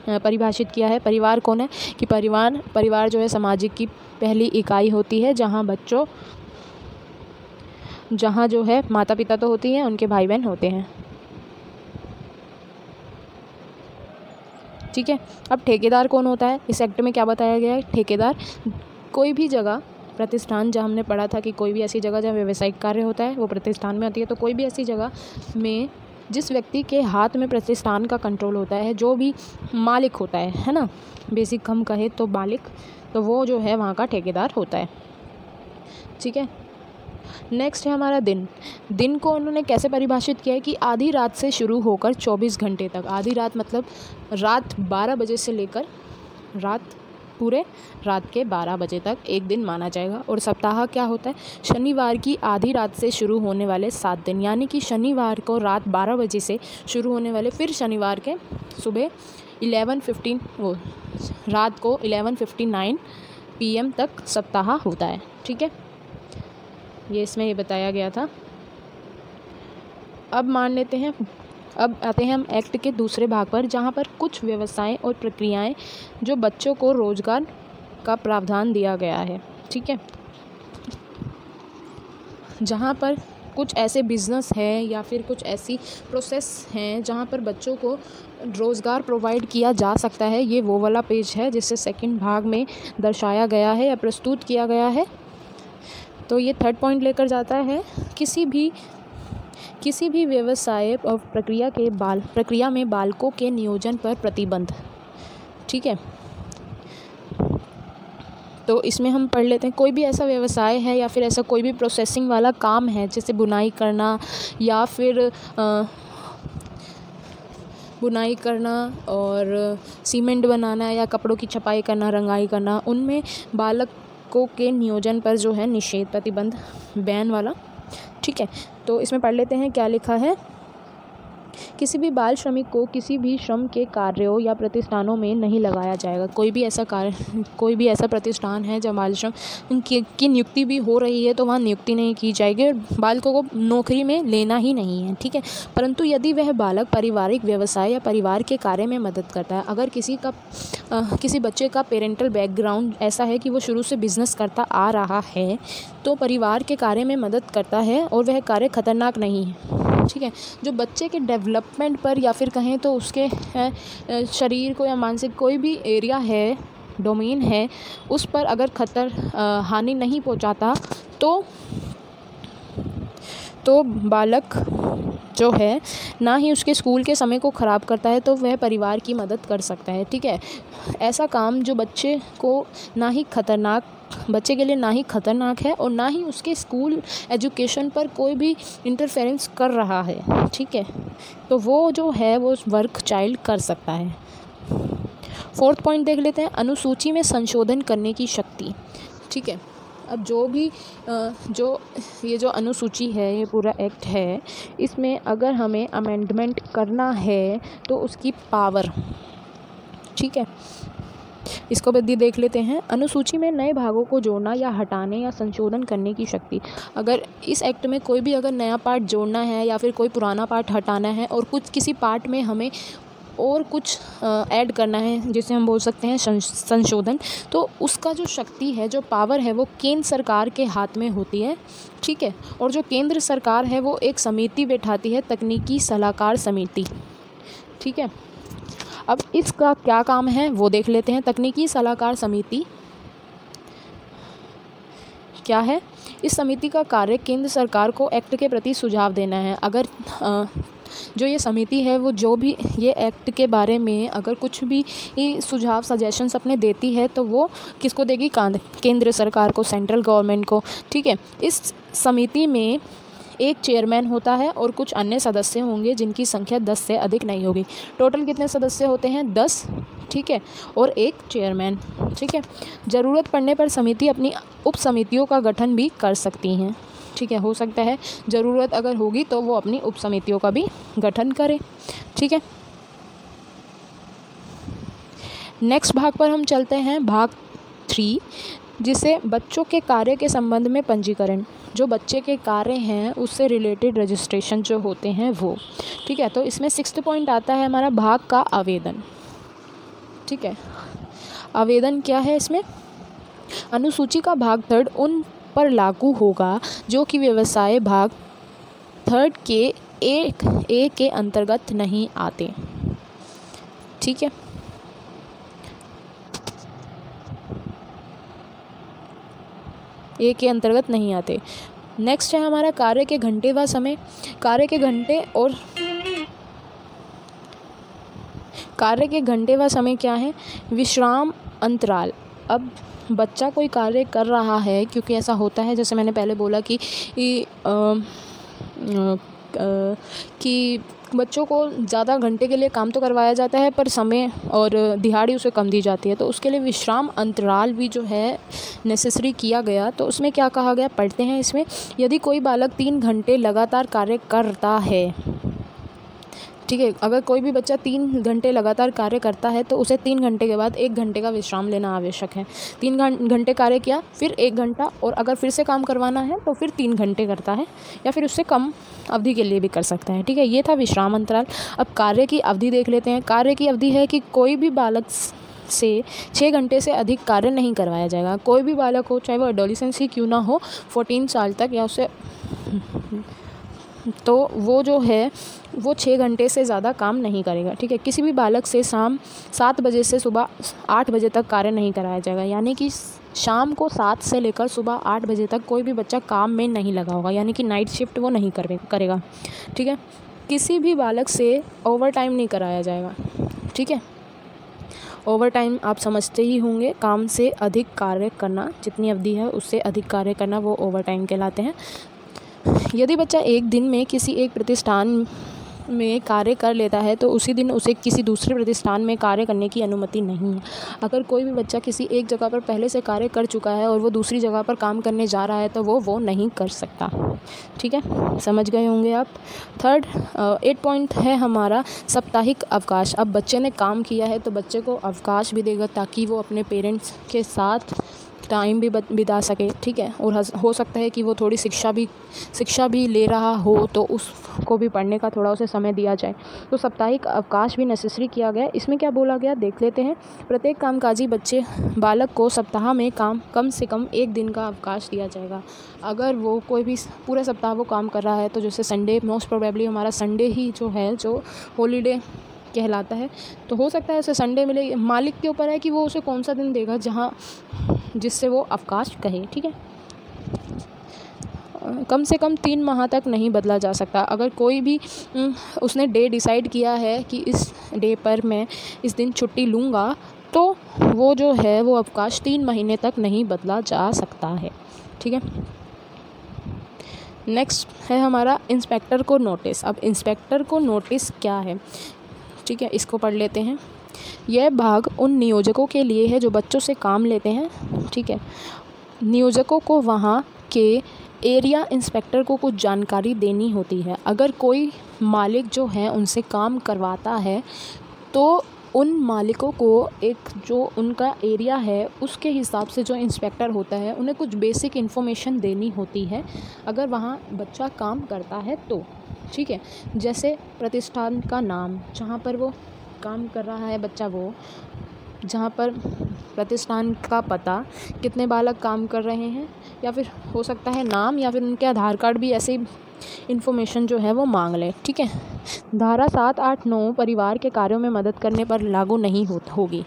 परिभाषित किया है। परिवार कौन है कि परिवार जो है सामाजिक की पहली इकाई होती है, जहाँ जो है माता पिता तो होती हैं, उनके भाई बहन होते हैं, ठीक है। अब ठेकेदार कौन होता है, इस एक्ट में क्या बताया गया है। ठेकेदार कोई भी जगह, प्रतिष्ठान जहाँ हमने पढ़ा था कि कोई भी ऐसी जगह जहाँ व्यावसायिक कार्य होता है वो प्रतिष्ठान में होती है, तो कोई भी ऐसी जगह में जिस व्यक्ति के हाथ में प्रतिष्ठान का कंट्रोल होता है, जो भी मालिक होता है ना, बेसिक हम कहे तो मालिक, तो वो जो है वहाँ का ठेकेदार होता है, ठीक है। नेक्स्ट है हमारा दिन को उन्होंने कैसे परिभाषित किया है कि आधी रात से शुरू होकर 24 घंटे तक। आधी रात मतलब रात 12 बजे से लेकर पूरे रात के 12 बजे तक एक दिन माना जाएगा। और सप्ताह क्या होता है, शनिवार की आधी रात से शुरू होने वाले 7 दिन, यानी कि शनिवार को रात 12 बजे से शुरू होने वाले फिर शनिवार के सुबह 11:15 रात को 11:59 PM तक सप्ताह होता है, ठीक है। ये इसमें ये बताया गया था। अब आते हैं हम एक्ट के दूसरे भाग पर, जहाँ पर कुछ व्यवसाय और प्रक्रियाएं जो बच्चों को रोजगार का प्रावधान दिया गया है, ठीक है। जहाँ पर कुछ ऐसे बिजनेस है या फिर कुछ ऐसी प्रोसेस हैं जहाँ पर बच्चों को रोज़गार प्रोवाइड किया जा सकता है, ये वो वाला पेज है जिससे सेकंड भाग में दर्शाया गया है या प्रस्तुत किया गया है। तो ये थर्ड पॉइंट लेकर जाता है किसी भी व्यवसाय और प्रक्रिया में बालकों के नियोजन पर प्रतिबंध, ठीक है। तो इसमें हम पढ़ लेते हैं, कोई भी ऐसा व्यवसाय है या फिर ऐसा कोई भी प्रोसेसिंग वाला काम है, जैसे बुनाई करना या फिर बुनाई करना और सीमेंट बनाना या कपड़ों की छपाई करना, रंगाई करना, उनमें बालकों के नियोजन पर जो है निषेध, प्रतिबंध, बैन वाला। ठीक है, तो इसमें पढ़ लेते हैं क्या लिखा है। किसी भी बाल श्रमिक को किसी भी श्रम के कार्यों या प्रतिष्ठानों में नहीं लगाया जाएगा। कोई भी ऐसा प्रतिष्ठान है जहाँ बाल श्रम की नियुक्ति भी हो रही है तो वहाँ नियुक्ति नहीं की जाएगी और बालकों को नौकरी में लेना ही नहीं है। ठीक है, परंतु यदि वह बालक पारिवारिक व्यवसाय या परिवार के कार्य में मदद करता है, अगर किसी बच्चे का पेरेंटल बैकग्राउंड ऐसा है कि वो शुरू से बिजनेस करता आ रहा है तो परिवार के कार्य में मदद करता है और वह कार्य खतरनाक नहीं है। ठीक है, जो बच्चे के डेवलपमेंट पर या फिर कहें तो उसके शरीर को या मानसिक कोई भी एरिया है, डोमेन है, उस पर अगर हानि नहीं पहुंचाता तो बालक जो है ना ही उसके स्कूल के समय को ख़राब करता है तो वह परिवार की मदद कर सकता है। ठीक है, ऐसा काम जो बच्चे के लिए ना ही खतरनाक है और ना ही उसके स्कूल एजुकेशन पर कोई भी इंटरफेरेंस कर रहा है। ठीक है, तो वो जो है वो वर्क चाइल्ड कर सकता है। 4th पॉइंट देख लेते हैं, अनुसूची में संशोधन करने की शक्ति। ठीक है, अब ये जो अनुसूची है, ये पूरा एक्ट है, इसमें अगर हमें अमेंडमेंट करना है तो उसकी पावर। ठीक है, इसको भी देख लेते हैं। अनुसूची में नए भागों को जोड़ना या हटाने या संशोधन करने की शक्ति। अगर इस एक्ट में कोई भी अगर नया पार्ट जोड़ना है या फिर कोई पुराना पार्ट हटाना है और किसी पार्ट में हमें और कुछ ऐड करना है, जिसे हम बोल सकते हैं संशोधन, तो उसका जो शक्ति है, जो पावर है, वो केंद्र सरकार के हाथ में होती है। ठीक है, और जो केंद्र सरकार है वो एक समिति बैठाती है, तकनीकी सलाहकार समिति। ठीक है, अब इसका क्या काम है वो देख लेते हैं। तकनीकी सलाहकार समिति क्या है? इस समिति का कार्य केंद्र सरकार को एक्ट के प्रति सुझाव देना है। अगर जो ये समिति है वो जो भी ये एक्ट के बारे में अगर कुछ भी सुझाव सजेशंस अपने देती है तो वो किसको देगी? केंद्र सरकार को, सेंट्रल गवर्नमेंट को। ठीक है, इस समिति में एक चेयरमैन होता है और कुछ अन्य सदस्य होंगे जिनकी संख्या 10 से अधिक नहीं होगी। टोटल कितने सदस्य होते हैं? 10। ठीक है, और एक चेयरमैन। ठीक है, ज़रूरत पड़ने पर समिति अपनी उप समितियों का गठन भी कर सकती हैं। ठीक है, हो सकता है ज़रूरत अगर होगी तो वो अपनी उप समितियों का भी गठन करें। ठीक है, नेक्स्ट भाग पर हम चलते हैं, भाग 3, जिसे बच्चों के कार्य के संबंध में पंजीकरण। जो बच्चे के कार्य हैं उससे रिलेटेड रजिस्ट्रेशन जो होते हैं वो। ठीक है, तो इसमें 6th पॉइंट आता है हमारा भाग का आवेदन। ठीक है, आवेदन क्या है इसमें? अनुसूची का भाग 3 उन पर लागू होगा जो कि व्यवसाय भाग 3 के 1A के अंतर्गत नहीं आते। ठीक है, ए के अंतर्गत नहीं आते। नेक्स्ट है हमारा कार्य के घंटे व समय। कार्य के घंटे व समय क्या है? विश्राम अंतराल। अब बच्चा कोई कार्य कर रहा है, क्योंकि ऐसा होता है जैसे मैंने पहले बोला कि बच्चों को ज़्यादा घंटे के लिए काम तो करवाया जाता है पर समय और दिहाड़ी उसे कम दी जाती है, तो उसके लिए विश्राम अंतराल भी जो है नेसेसरी किया गया। तो उसमें क्या कहा गया पढ़ते हैं इसमें। यदि कोई बालक 3 घंटे लगातार कार्य करता है, ठीक है, अगर कोई भी बच्चा 3 घंटे लगातार कार्य करता है तो उसे 3 घंटे के बाद 1 घंटे का विश्राम लेना आवश्यक है। 3 घंटे कार्य किया, फिर 1 घंटा, और अगर फिर से काम करवाना है तो फिर 3 घंटे करता है, या फिर उससे कम अवधि के लिए भी कर सकता है। ठीक है, ये था विश्राम अंतराल। अब कार्य की अवधि देख लेते हैं। कार्य की अवधि है कि कोई भी बालक से 6 घंटे से अधिक कार्य नहीं करवाया जाएगा। कोई भी बालक हो, चाहे वो एडोलेसेंस ही क्यों ना हो, 14 साल तक या उससे, तो वो जो है वो 6 घंटे से ज़्यादा काम नहीं करेगा। ठीक है, किसी भी बालक से शाम 7 बजे से सुबह 8 बजे तक कार्य नहीं कराया जाएगा। यानी कि शाम को 7 से लेकर सुबह 8 बजे तक कोई भी बच्चा काम में नहीं लगा होगा, यानी कि नाइट शिफ्ट वो नहीं करेगा। ठीक है, किसी भी बालक से ओवर टाइम नहीं कराया जाएगा। ठीक है, ओवर टाइम आप समझते ही होंगे, काम से अधिक कार्य करना, जितनी अवधि है उससे अधिक कार्य करना, वो ओवर टाइम कहलाते हैं। यदि बच्चा एक दिन में किसी एक प्रतिष्ठान में कार्य कर लेता है तो उसी दिन उसे किसी दूसरे प्रतिष्ठान में कार्य करने की अनुमति नहीं है। अगर कोई भी बच्चा किसी एक जगह पर पहले से कार्य कर चुका है और वो दूसरी जगह पर काम करने जा रहा है तो वो नहीं कर सकता। ठीक है, समझ गए होंगे आप। थर्ड 8 पॉइंट है हमारा साप्ताहिक अवकाश। अब बच्चे ने काम किया है तो बच्चे को अवकाश भी देगा ताकि वो अपने पेरेंट्स के साथ टाइम भी बिता सके। ठीक है, और हो सकता है कि वो थोड़ी शिक्षा भी ले रहा हो तो उसको भी पढ़ने का थोड़ा उसे समय दिया जाए। तो साप्ताहिक अवकाश भी नेसेसरी किया गया। इसमें क्या बोला गया देख लेते हैं। प्रत्येक कामकाजी बालक को सप्ताह में कम से कम 1 दिन का अवकाश दिया जाएगा। अगर वो कोई भी पूरे सप्ताह वो काम कर रहा है तो जैसे संडे, मोस्ट प्रोबेबली हमारा संडे ही जो हॉलीडे कहलाता है, तो हो सकता है उसे संडे मिले। मालिक के ऊपर है कि वो उसे कौन सा दिन देगा जिससे वो अवकाश कहे। ठीक है, कम से कम 3 माह तक नहीं बदला जा सकता। अगर कोई भी उसने डे डिसाइड किया है कि इस डे पर मैं इस दिन छुट्टी लूँगा तो वो जो है वो अवकाश 3 महीने तक नहीं बदला जा सकता है। ठीक है, नेक्स्ट है हमारा इंस्पेक्टर को नोटिस। अब इंस्पेक्टर को नोटिस क्या है, ठीक है, इसको पढ़ लेते हैं। यह भाग उन नियोजकों के लिए है जो बच्चों से काम लेते हैं। ठीक है, नियोजकों को वहाँ के एरिया इंस्पेक्टर को कुछ जानकारी देनी होती है। अगर कोई मालिक जो है उनसे काम करवाता है तो उन मालिकों को एक जो उनका एरिया है उसके हिसाब से जो इंस्पेक्टर होता है उन्हें कुछ बेसिक इन्फॉर्मेशन देनी होती है अगर वहाँ बच्चा काम करता है तो। ठीक है, जैसे प्रतिष्ठान का नाम, जहाँ पर वो काम कर रहा है बच्चा, वो जहाँ पर प्रतिष्ठान का पता, कितने बालक काम कर रहे हैं, या फिर हो सकता है नाम या फिर उनके आधार कार्ड भी ऐसे इन्फॉर्मेशन जो है वो मांग ले। ठीक है, धारा 7, 8, 9 परिवार के कार्यों में मदद करने पर लागू नहीं होगी।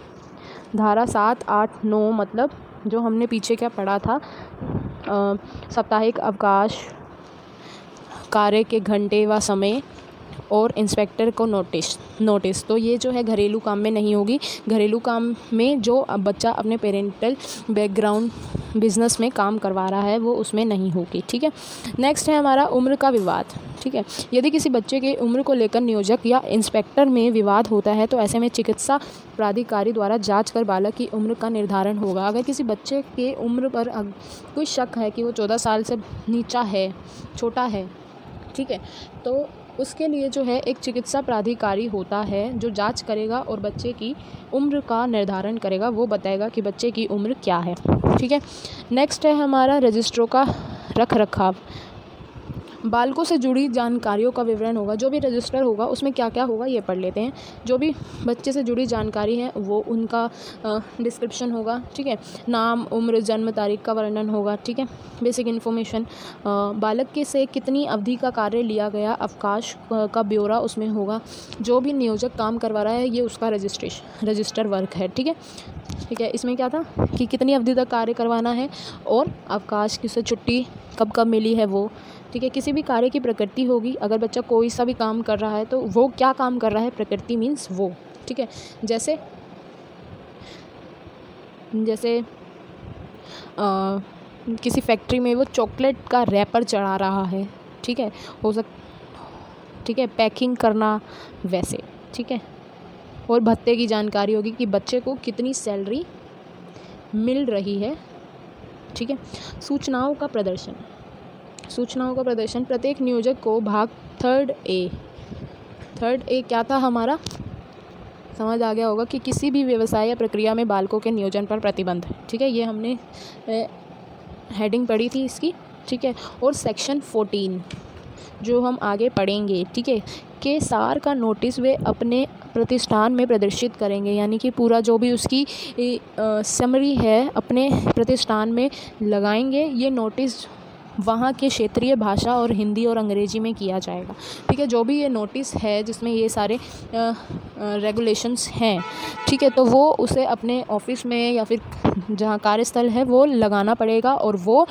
धारा 7, 8, 9 मतलब जो हमने पीछे क्या पढ़ा था, साप्ताहिक अवकाश, कार्य के घंटे व समय और इंस्पेक्टर को नोटिस तो ये जो है घरेलू काम में नहीं होगी। घरेलू काम में जो बच्चा अपने पेरेंटल बैकग्राउंड बिजनेस में काम करवा रहा है वो उसमें नहीं होगी। ठीक है, नेक्स्ट है हमारा उम्र का विवाद। ठीक है, यदि किसी बच्चे के उम्र को लेकर नियोजक या इंस्पेक्टर में विवाद होता है तो ऐसे में चिकित्सा प्राधिकारी द्वारा जांच कर बालक की उम्र का निर्धारण होगा। अगर किसी बच्चे के उम्र पर कोई शक है कि वो 14 साल से नीचा है, छोटा है, ठीक है, तो उसके लिए जो है एक चिकित्सा प्राधिकारी होता है जो जांच करेगा और बच्चे की उम्र का निर्धारण करेगा। वो बताएगा कि बच्चे की उम्र क्या है। ठीक है, नेक्स्ट है हमारा रजिस्ट्रों का रखरखाव। बालकों से जुड़ी जानकारियों का विवरण होगा। जो भी रजिस्टर होगा उसमें क्या क्या होगा ये पढ़ लेते हैं। जो भी बच्चे से जुड़ी जानकारी है वो उनका डिस्क्रिप्शन होगा। ठीक है, नाम, उम्र, जन्म तारीख का वर्णन होगा। ठीक है, बेसिक इन्फॉर्मेशन, बालक के से कितनी अवधि का कार्य लिया गया, अवकाश का ब्यौरा उसमें होगा। जो भी नियोजक काम करवा रहा है ये उसका रजिस्टर वर्क है। ठीक है, इसमें क्या था कि कितनी अवधि तक कार्य करवाना है और अवकाश, किसे छुट्टी कब मिली है वो। ठीक है, किसी भी कार्य की प्रकृति होगी। अगर बच्चा कोई सा भी काम कर रहा है तो वो क्या काम कर रहा है, प्रकृति मीन्स वो। ठीक है, जैसे किसी फैक्ट्री में वो चॉकलेट का रैपर चढ़ा रहा है। ठीक है, ठीक है, पैकिंग करना वैसे। ठीक है, और भत्ते की जानकारी होगी कि बच्चे को कितनी सैलरी मिल रही है। ठीक है, सूचनाओं का प्रदर्शन प्रत्येक नियोजक को भाग 3 ए क्या था हमारा, समझ आ गया होगा कि किसी भी व्यवसाय या प्रक्रिया में बालकों के नियोजन पर प्रतिबंध। ठीक है, ये हमने हेडिंग पढ़ी थी इसकी। ठीक है, और सेक्शन 14 जो हम आगे पढ़ेंगे, ठीक है, के सार का नोटिस वे अपने प्रतिष्ठान में प्रदर्शित करेंगे। यानी कि पूरा जो भी उसकी समरी है अपने प्रतिष्ठान में लगाएंगे। ये नोटिस वहाँ के क्षेत्रीय भाषा और हिंदी और अंग्रेजी में किया जाएगा। ठीक है, जो भी ये नोटिस है जिसमें ये सारे रेगुलेशंस हैं, ठीक है, तो वो उसे अपने ऑफिस में या फिर जहाँ कार्यस्थल है वो लगाना पड़ेगा और वो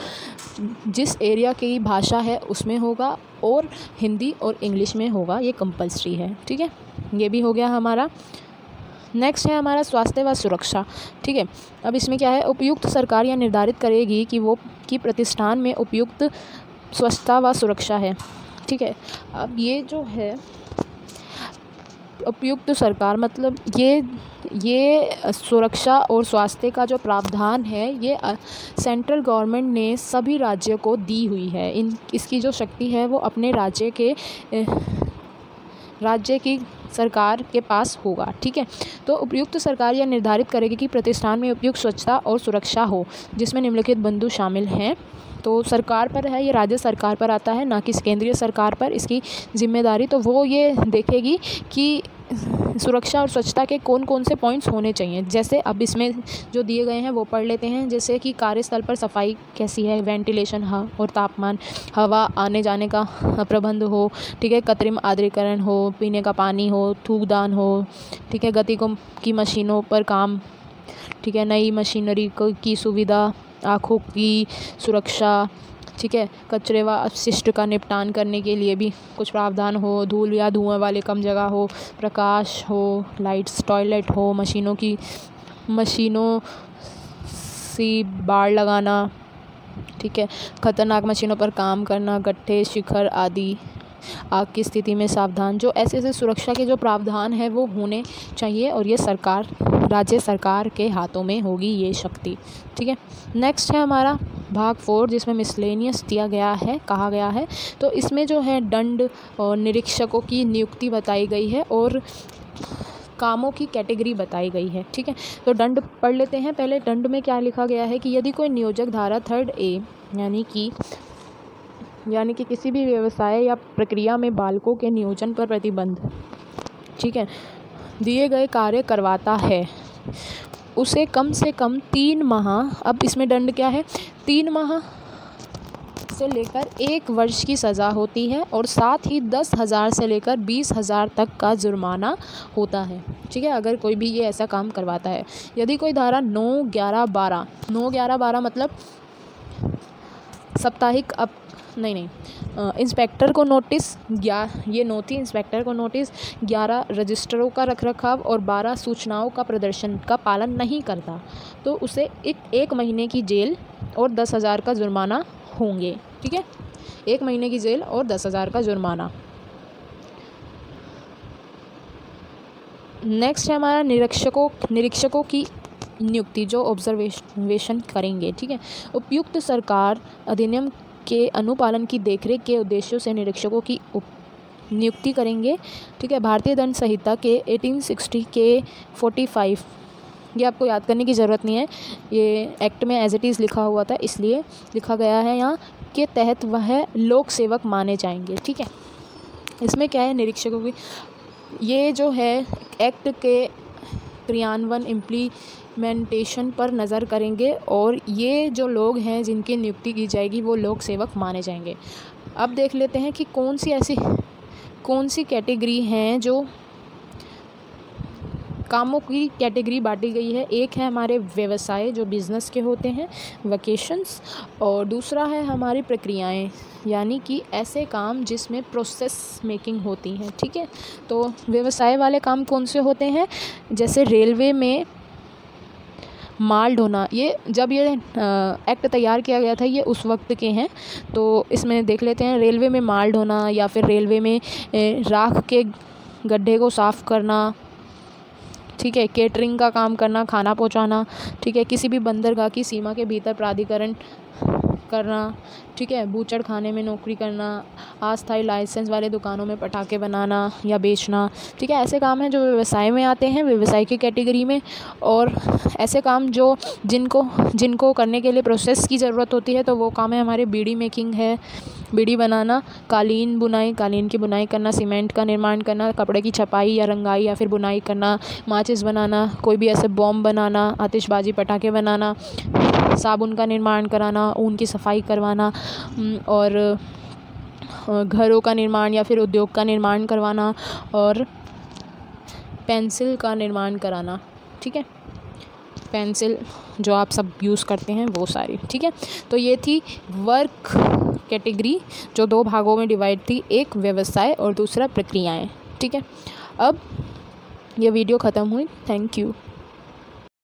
जिस एरिया की भाषा है उसमें होगा और हिंदी और इंग्लिश में होगा। ये कंपल्सरी है। ठीक है, ये भी हो गया हमारा। नेक्स्ट है हमारा स्वास्थ्य व सुरक्षा। ठीक है, अब इसमें क्या है, उपयुक्त सरकार यह निर्धारित करेगी कि प्रतिष्ठान में उपयुक्त स्वच्छता व सुरक्षा है। ठीक है, अब ये जो है उपयुक्त सरकार मतलब ये सुरक्षा और स्वास्थ्य का जो प्रावधान है ये सेंट्रल गवर्नमेंट ने सभी राज्यों को दी हुई है। इसकी जो शक्ति है वो अपने राज्य की सरकार के पास होगा। ठीक है, तो उपयुक्त सरकार यह निर्धारित करेगी कि प्रतिष्ठान में उपयुक्त स्वच्छता और सुरक्षा हो, जिसमें निम्नलिखित बिंदु शामिल हैं। तो सरकार पर है, ये राज्य सरकार पर आता है, ना कि केंद्रीय सरकार पर इसकी जिम्मेदारी। तो वो ये देखेगी कि सुरक्षा और स्वच्छता के कौन कौन से पॉइंट्स होने चाहिए। जैसे अब इसमें जो दिए गए हैं वो पढ़ लेते हैं। जैसे कि कार्यस्थल पर सफाई कैसी है, वेंटिलेशन और तापमान, हवा आने जाने का प्रबंध हो, ठीक है, कृत्रिम आर्द्रीकरण हो, पीने का पानी हो, थूकदान हो, ठीक है, गति की मशीनों पर काम, ठीक है, नई मशीनरी की सुविधा, आँखों की सुरक्षा, ठीक है, कचरे व अपशिष्ट का निपटान करने के लिए भी कुछ प्रावधान हो, धूल या धुआं वाले कम जगह हो, प्रकाश हो, लाइट्स, टॉयलेट हो, मशीनों सी बाड़ लगाना, ठीक है, खतरनाक मशीनों पर काम करना, गड्ढे, शिखर आदि, आग की स्थिति में सावधान। जो ऐसे सुरक्षा के जो प्रावधान है वो होने चाहिए और ये राज्य सरकार के हाथों में होगी ये शक्ति। ठीक है, नेक्स्ट है हमारा भाग 4 जिसमें मिसलेनियस कहा गया है। तो इसमें जो है दंड और निरीक्षकों की नियुक्ति बताई गई है और कामों की कैटेगरी बताई गई है। ठीक है, तो दंड पढ़ लेते हैं। पहले दंड में क्या लिखा गया है कि यदि कोई नियोजक धारा 3A यानी कि किसी भी व्यवसाय या प्रक्रिया में बालकों के नियोजन पर प्रतिबंध, ठीक है, दिए गए कार्य करवाता है, उसे कम से कम 3 माह, अब इसमें दंड क्या है, 3 माह से लेकर 1 वर्ष की सज़ा होती है और साथ ही 10,000 से लेकर 20,000 तक का जुर्माना होता है। ठीक है, अगर कोई भी ये ऐसा काम करवाता है। यदि कोई धारा 9-11-12 मतलब साप्ताहिक इंस्पेक्टर को नोटिस, ये 9 थी, इंस्पेक्टर को नोटिस, 11 रजिस्टरों का रखरखाव और 12 सूचनाओं का प्रदर्शन का पालन नहीं करता तो उसे 1 महीने की जेल और 10,000 का जुर्माना होंगे। ठीक है, 1 महीने की जेल और 10,000 का जुर्माना। नेक्स्ट है हमारा निरीक्षकों की नियुक्ति जो ऑब्जर्वेशन करेंगे। ठीक है, उपयुक्त सरकार अधिनियम के अनुपालन की देखरेख के उद्देश्यों से निरीक्षकों की नियुक्ति करेंगे। ठीक है, भारतीय दंड संहिता के 1860 के 45, ये आपको याद करने की ज़रूरत नहीं है, ये एक्ट में एज इट इज़ लिखा हुआ था इसलिए लिखा गया है यहाँ के तहत वह लोक सेवक माने जाएंगे। ठीक है, इसमें क्या है, निरीक्षकों की ये जो है एक्ट के क्रियान्वयन इम्प्लीमेंटेशन पर नज़र करेंगे और ये जो लोग हैं जिनकी नियुक्ति की जाएगी वो लोक सेवक माने जाएंगे। अब देख लेते हैं कि कौन सी कैटेगरी हैं जो कामों की कैटेगरी बांटी गई है। एक है हमारे व्यवसाय जो बिज़नेस के होते हैं, वोकेशंस, और दूसरा है हमारी प्रक्रियाएं यानी कि ऐसे काम जिसमें प्रोसेस मेकिंग होती है। ठीक है, तो व्यवसाय वाले काम कौन से होते हैं, जैसे रेलवे में माल ढोना, ये जब ये एक्ट तैयार किया गया था ये उस वक्त के हैं, तो इसमें देख लेते हैं। रेलवे में माल ढोना या फिर रेलवे में राख के गड्ढे को साफ़ करना, ठीक है, केटरिंग का काम करना, खाना पहुंचाना, ठीक है, किसी भी बंदरगाह की सीमा के भीतर प्राधिकरण करना, ठीक है, बूचड़ खाने में नौकरी करना, अस्थायी लाइसेंस वाले दुकानों में पटाखे बनाना या बेचना। ठीक है, ऐसे काम हैं जो व्यवसाय में आते हैं, व्यवसाय की कैटेगरी में। और ऐसे काम जो जिनको करने के लिए प्रोसेस की ज़रूरत होती है तो वो काम है हमारे बीड़ी मेकिंग है, बीड़ी बनाना, कालीन की बुनाई करना, सीमेंट का निर्माण करना, कपड़े की छपाई या रंगाई या फिर बुनाई करना, माचिस बनाना, कोई भी ऐसे बॉम्ब बनाना, आतिशबाजी पटाखे बनाना, साबुन का निर्माण कराना, ऊन की सफाई करवाना और घरों का निर्माण या फिर उद्योग का निर्माण करवाना और पेंसिल का निर्माण कराना। ठीक है, पेंसिल जो आप सब यूज़ करते हैं वो सारी। ठीक है, तो ये थी वर्क कैटेगरी जो 2 भागों में डिवाइड थी, एक व्यवसाय और दूसरा प्रक्रियाएं। ठीक है, अब ये वीडियो ख़त्म हुई। Thank you.